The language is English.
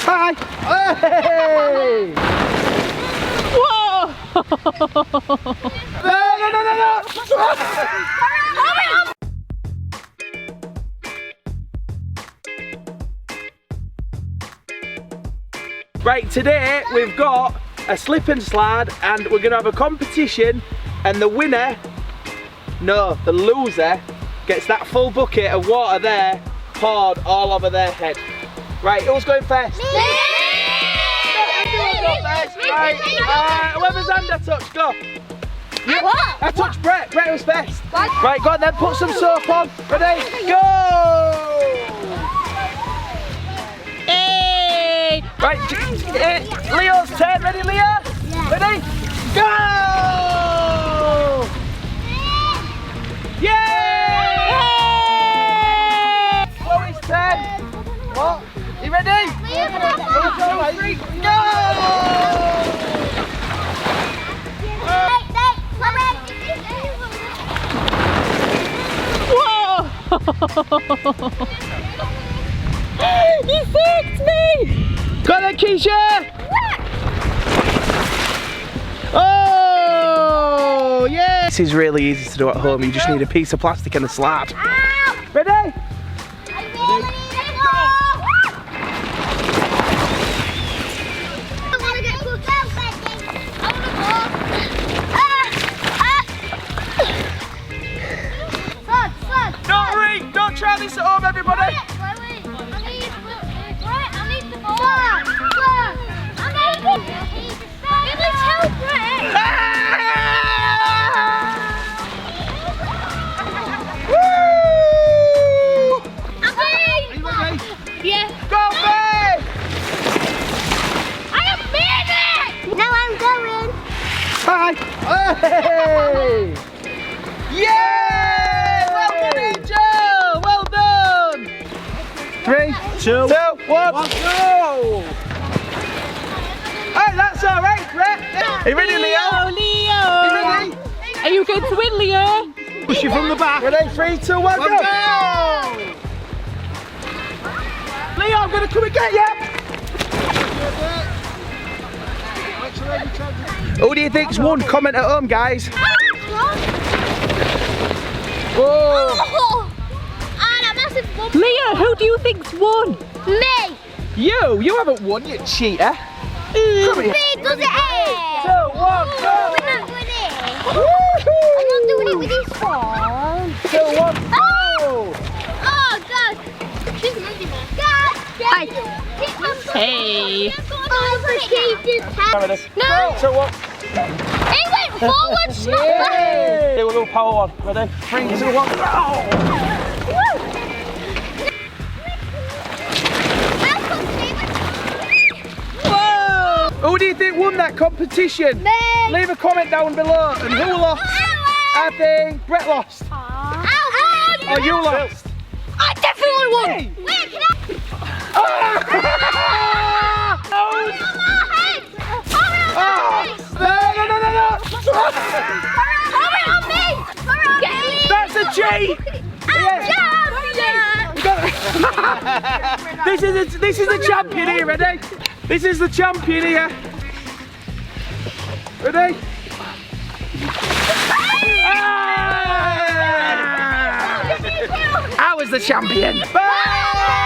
Hi! Hey! Whoa! No! Right, today we've got a slip and slide and we're gonna have a competition, and the winner, no, the loser, gets that full bucket of water there poured all over their head. Right, who's going first? Me! Everyone go first. Right, whoever's hand I touch, go. What? I touched Brett. Brett was first. Right, go on then, put some soap on. Ready? Go! Hey! Right, Leo's turn. Ready, Leo? Yeah. Ready? Go! Yay! Chloe's turn. What? You ready? 1, 2, 3, go! Whoa! You saved me! Go then, Keisha! Oh, yeah! This is really easy to do at home. You just need a piece of plastic and a slab. Ready? Don't worry, don't try this at home, everybody. Yeah. Go, babe! I have made it! Now I'm going. Hi! Hey! Yeah! Well done, Angel! Well done! 3, 2, 1, go! Hey, that's all right, Brett. Are you ready, Leo? Leo! Are you ready? Are you going to win, Leo? Push you from the back. Ready? 3, 2, 1, go! Leo, I'm going to come and get you! Who do you think's won? Comment at home, guys. Whoa! Oh, that massive one. Leo, who do you think's won? Me. You haven't won, you cheater. Come here. Me does it. 3, 2, 1, go! We're not doing it. I'm not doing it with this one. 2, 1, go! Oh, God. She's moving there. God. Hi. Hey. Hey. No. 2, 1. He went forward, stop that. Do a little power one. Ready? 3, 2, 1, go! Whoa! Who do you think won that competition? Me. Leave a comment down below. And who lost? I think Brett lost. Oh, you lost. I definitely won. Hey. Wait, can Ah! No. Hurry on me! That's a cheat. This is the champion here. Ready? This is the champion here. Ready? I was the champion. Bye.